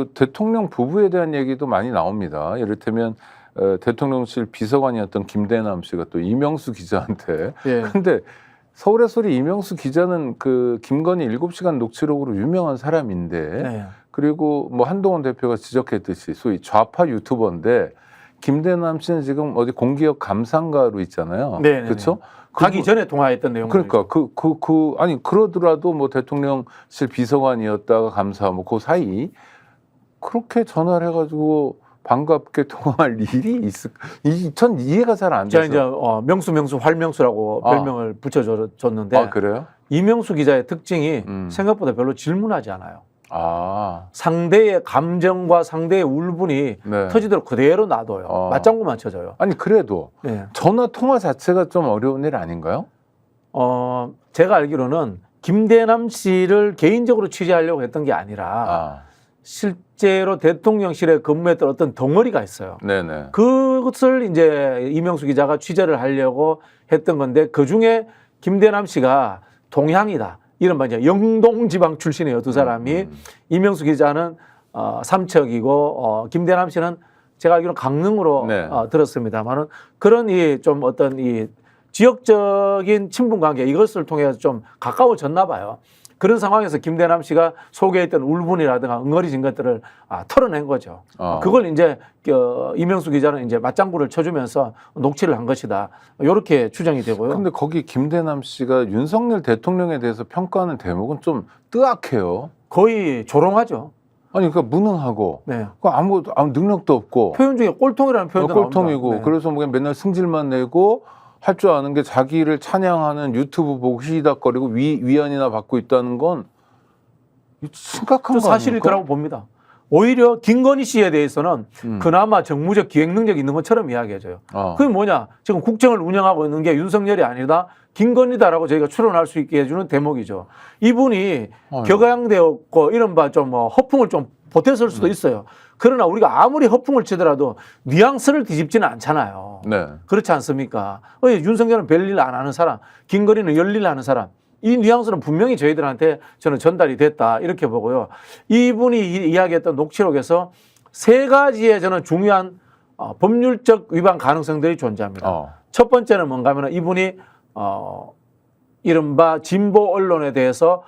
그 대통령 부부에 대한 얘기도 많이 나옵니다. 이를테면 대통령실 비서관이었던 김대남 씨가 또 이명수 기자한테 예. 근데 서울의 소리 이명수 기자는 그 김건희 7시간 녹취록으로 유명한 사람인데 네. 그리고 뭐 한동훈 대표가 지적했듯이 소위 좌파 유튜버인데 김대남 씨는 지금 어디 공기업 감상가로 있잖아요. 네네네. 그렇죠? 가기 전에 통화했던 내용. 그러니까 아니 그러더라도 뭐 대통령실 비서관이었다가 감사 뭐 그 사이 그렇게 전화를 해가지고 반갑게 통화할 일이 전 이해가 잘 안 제가 돼서. 이제 명수 활명수라고 별명을 붙여줬는데 아 그래요? 이명수 기자의 특징이 생각보다 별로 질문하지 않아요. 아 상대의 감정과 상대의 울분이 네. 터지도록 그대로 놔둬요. 맞장구만 쳐줘요. 아니 그래도 네. 전화 통화 자체가 좀 어려운 일 아닌가요? 제가 알기로는 김대남 씨를 개인적으로 취재하려고 했던 게 아니라 실제로 대통령실에 근무했던 어떤 덩어리가 있어요. 네네. 그것을 이제 이명수 기자가 취재를 하려고 했던 건데 그 중에 김대남 씨가 동향이다. 이른바 이제 영동지방 출신이에요. 두 사람이. 이명수 기자는 삼척이고 김대남 씨는 제가 알기로는 강릉으로 네. 들었습니다만은 그런 좀 어떤 이 지역적인 친분 관계 이것을 통해서 좀 가까워졌나 봐요. 그런 상황에서 김대남 씨가 소개했던 울분이라든가 엉거리진 것들을 털어낸 거죠. 그걸 이제 이명수 기자는 이제 맞장구를 쳐주면서 녹취를 한 것이다. 이렇게 추정이 되고요. 근데 거기 김대남 씨가 윤석열 대통령에 대해서 평가하는 대목은 좀 뜨악해요. 거의 조롱하죠. 아니 그러니까 무능하고 네. 아무 능력도 없고 표현 중에 꼴통이라는 표현도 꼴통이고 나옵니다. 네. 그래서 뭐 그냥 맨날 승질만 내고 할 줄 아는 게 자기를 찬양하는 유튜브 보고 히히닥거리고 위안이나 받고 있다는 건 심각한 거 사실일 아닙니까? 거라고 봅니다. 오히려 김건희 씨에 대해서는 그나마 정무적 기획 능력이 있는 것처럼 이야기해줘요. 그게 뭐냐? 지금 국정을 운영하고 있는 게 윤석열이 아니라 김건희다라고 저희가 추론할 수 있게 해주는 대목이죠. 이분이 격양되었고 이른바 좀 허풍을 좀 보탰을 수도 있어요. 그러나 우리가 아무리 허풍을 치더라도 뉘앙스를 뒤집지는 않잖아요. 네. 그렇지 않습니까? 윤석열은 별일 안 하는 사람, 김건희는 열일 하는 사람. 이 뉘앙스는 분명히 저희들한테 저는 전달이 됐다 이렇게 보고요. 이분이 이야기했던 녹취록에서 세 가지의 저는 중요한 법률적 위반 가능성들이 존재합니다. 첫 번째는 뭔가 하면 이분이 이른바 진보 언론에 대해서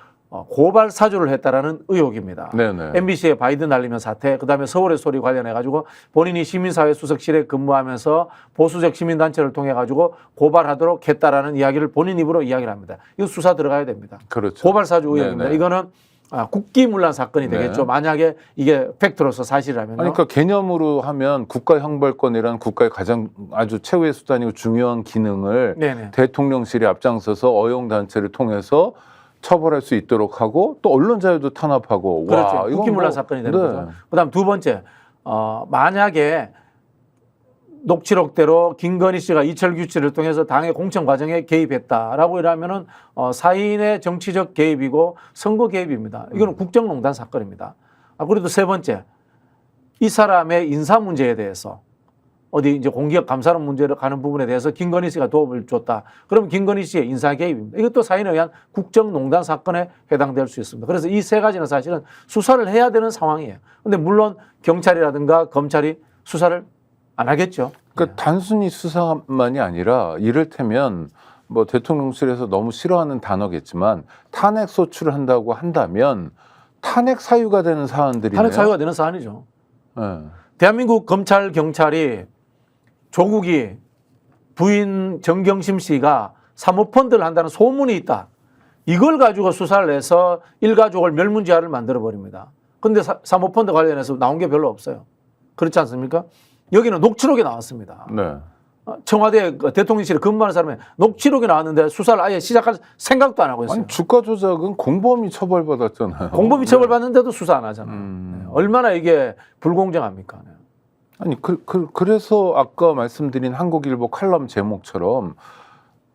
고발 사주를 했다라는 의혹입니다. 네네. MBC의 바이든 날리면 사태, 그다음에 서울의 소리 관련해 가지고 본인이 시민사회 수석실에 근무하면서 보수적 시민단체를 통해 가지고 고발하도록 했다라는 이야기를 본인 입으로 이야기를 합니다. 이거 수사 들어가야 됩니다. 그렇죠. 고발 사주 의혹입니다. 네네. 이거는 국기문란 사건이 되겠죠. 네. 만약에 이게 팩트로서 사실이라면요. 그러니까 개념으로 하면 국가형벌권이라는 국가의 가장 아주 최후의 수단이고 중요한 기능을 네네. 대통령실이 앞장서서 어용단체를 통해서 처벌할 수 있도록 하고 또 언론 자유도 탄압하고 그렇죠. 와, 이건 국기문란 뭐, 사건이 되는 네. 거죠. 그다음 두 번째, 만약에 녹취록대로 김건희 씨가 이철 규칙을 통해서 당의 공천 과정에 개입했다라고 이러면은 사인의 정치적 개입이고 선거 개입입니다. 이거는 국정농단 사건입니다. 그리고 세 번째, 이 사람의 인사 문제에 대해서 어디 이제 공기업 감사론 문제로 가는 부분에 대해서 김건희 씨가 도움을 줬다. 그럼 김건희 씨의 인사 개입입니다. 이것도 사인에 의한 국정농단 사건에 해당될 수 있습니다. 그래서 이 세 가지는 사실은 수사를 해야 되는 상황이에요. 그런데 물론 경찰이라든가 검찰이 수사를 안 하겠죠. 그러니까 단순히 수사만이 아니라 이를테면 뭐 대통령실에서 너무 싫어하는 단어겠지만 탄핵 소추를 한다고 한다면 탄핵 사유가 되는 사안들이네요. 탄핵 사유가 되는 사안이죠. 네. 대한민국 검찰 경찰이 조국이 부인 정경심 씨가 사모펀드를 한다는 소문이 있다. 이걸 가지고 수사를 해서 일가족을 멸문지화를 만들어버립니다. 그런데 사모펀드 관련해서 나온 게 별로 없어요. 그렇지 않습니까? 여기는 녹취록이 나왔습니다. 네. 청와대 대통령실에 근무하는 사람이 녹취록이 나왔는데 수사를 아예 시작할 생각도 안 하고 있어요. 아니 주가 조작은 공범이 처벌받았잖아요. 공범이 처벌받는데도 수사 안 하잖아요. 네. 얼마나 이게 불공정합니까? 네. 아니 그래서 아까 말씀드린 한국일보 칼럼 제목처럼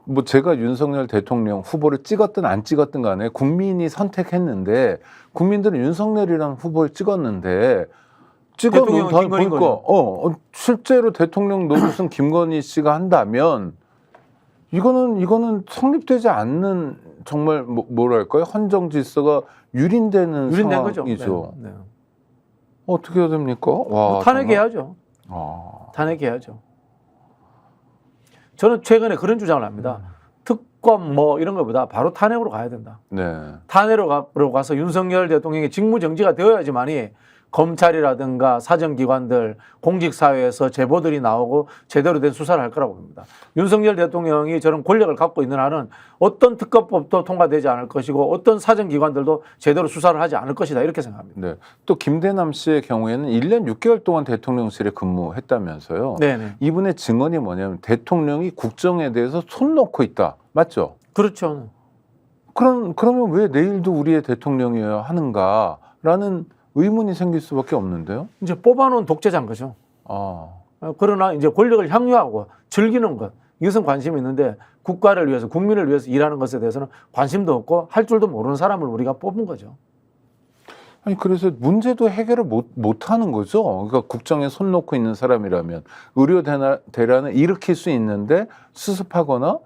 뭐 제가 윤석열 대통령 후보를 찍었든 안 찍었든 간에 국민이 선택했는데 국민들은 윤석열이라는 후보를 찍었는데 찍어놓은 다음에 보니까 실제로 대통령 노릇은 김건희 씨가 한다면 이거는 성립되지 않는 정말 뭐랄까요 헌정 질서가 유린되는 상황이죠. 거죠. 네. 네. 어떻게 해야 됩니까? 와, 탄핵해야죠. 아, 탄핵해야죠. 저는 최근에 그런 주장을 합니다. 특검 뭐 이런 것보다 바로 탄핵으로 가야 된다. 네. 탄핵으로 가서 윤석열 대통령이 직무정지가 되어야지만이 검찰이라든가 사정기관들, 공직사회에서 제보들이 나오고 제대로 된 수사를 할 거라고 봅니다. 윤석열 대통령이 저런 권력을 갖고 있는 한은 어떤 특검법도 통과되지 않을 것이고 어떤 사정기관들도 제대로 수사를 하지 않을 것이다 이렇게 생각합니다. 네. 또 김대남 씨의 경우에는 1년 6개월 동안 대통령실에 근무했다면서요. 네네. 이분의 증언이 뭐냐면 대통령이 국정에 대해서 손 놓고 있다. 맞죠? 그렇죠. 그러면 왜 내일도 우리의 대통령이어야 하는가라는 의문이 생길 수밖에 없는데요. 이제 뽑아놓은 독재자인 거죠. 아, 그러나 이제 권력을 향유하고 즐기는 것, 이것은 관심이 있는데 국가를 위해서, 국민을 위해서 일하는 것에 대해서는 관심도 없고 할 줄도 모르는 사람을 우리가 뽑은 거죠. 아니 그래서 문제도 해결을 못 하는 거죠. 그러니까 국정에 손 놓고 있는 사람이라면 의료 대란을 일으킬 수 있는데 수습하거나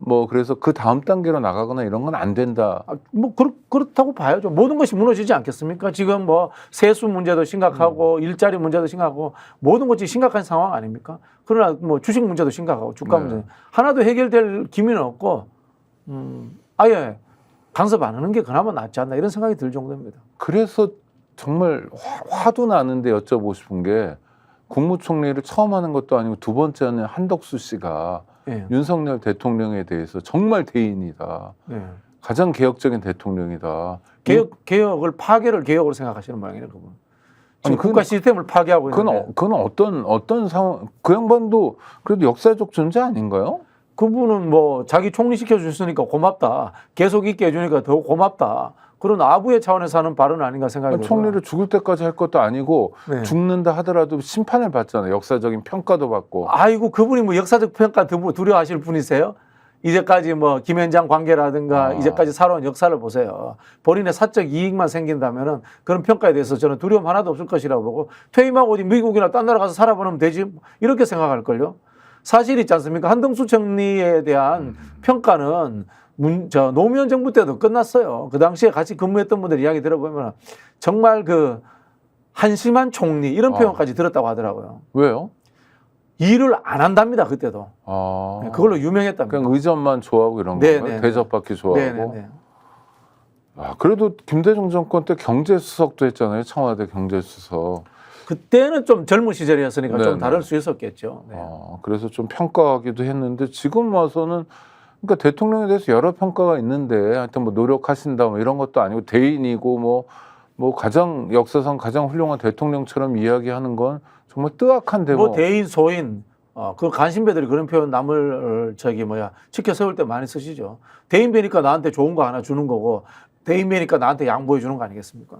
뭐 그래서 그 다음 단계로 나가거나 이런 건 안 된다. 뭐 그렇다고 봐야죠. 모든 것이 무너지지 않겠습니까? 지금 뭐 세수 문제도 심각하고 일자리 문제도 심각하고 모든 것이 심각한 상황 아닙니까? 그러나 뭐 주식 문제도 심각하고 주가 네. 문제 하나도 해결될 기미는 없고 아예 간섭 안 하는 게 그나마 낫지 않나 이런 생각이 들 정도입니다. 그래서 정말 화도 나는데 여쭤보고 싶은 게 국무총리를 처음 하는 것도 아니고 두 번째는 한덕수 씨가 예. 윤석열 대통령에 대해서 정말 대인이다. 예. 가장 개혁적인 대통령이다. 개혁을 파괴를 개혁으로 생각하시는 모양이네요, 그분. 지금 아니, 국가 시스템을 파괴하고 있는데 그건 어떤 상황? 그 양반도 그래도 역사적 존재 아닌가요? 그분은 뭐 자기 총리 시켜줬으니까 고맙다. 계속 있게 해주니까 더 고맙다. 그런 아부의 차원에서 하는 발언 아닌가 생각이 들어요. 총리를 죽을 때까지 할 것도 아니고 네. 죽는다 하더라도 심판을 받잖아요. 역사적인 평가도 받고. 아이고 그분이 뭐 역사적 평가 두려워하실 분이세요? 이제까지 뭐 김현장 관계라든가 이제까지 살아온 역사를 보세요. 본인의 사적 이익만 생긴다면은 그런 평가에 대해서 저는 두려움 하나도 없을 것이라고 보고 퇴임하고 어디 미국이나 딴 나라 가서 살아보면 되지 이렇게 생각할걸요. 사실 있지 않습니까? 한덕수 총리에 대한 평가는 노무현 정부 때도 끝났어요. 그 당시에 같이 근무했던 분들 이야기 들어보면 정말 그 한심한 총리 이런 표현까지 들었다고 하더라고요. 왜요? 일을 안 한답니다. 그때도. 아, 그걸로 유명했답니다. 그냥 의전만 좋아하고 이런 네, 건가요? 네, 대접받기 좋아하고. 네네네. 아, 그래도 김대중 정권 때 경제수석도 했잖아요. 청와대 경제수석. 그때는 좀 젊은 시절이었으니까 네, 좀 네. 다를 수 있었겠죠. 네. 그래서 좀 평가하기도 했는데 지금 와서는 그러니까 대통령에 대해서 여러 평가가 있는데 하여튼 뭐 노력하신다 뭐 이런 것도 아니고 대인이고 뭐 가장 역사상 가장 훌륭한 대통령처럼 이야기하는 건 정말 뜨악한 대목. 뭐 대인 소인 그 간신배들이 그런 표현 남을 지켜 세울 때 많이 쓰시죠. 대인 뵈니까 나한테 좋은 거 하나 주는 거고 대인 뵈니까 나한테 양보해 주는 거 아니겠습니까?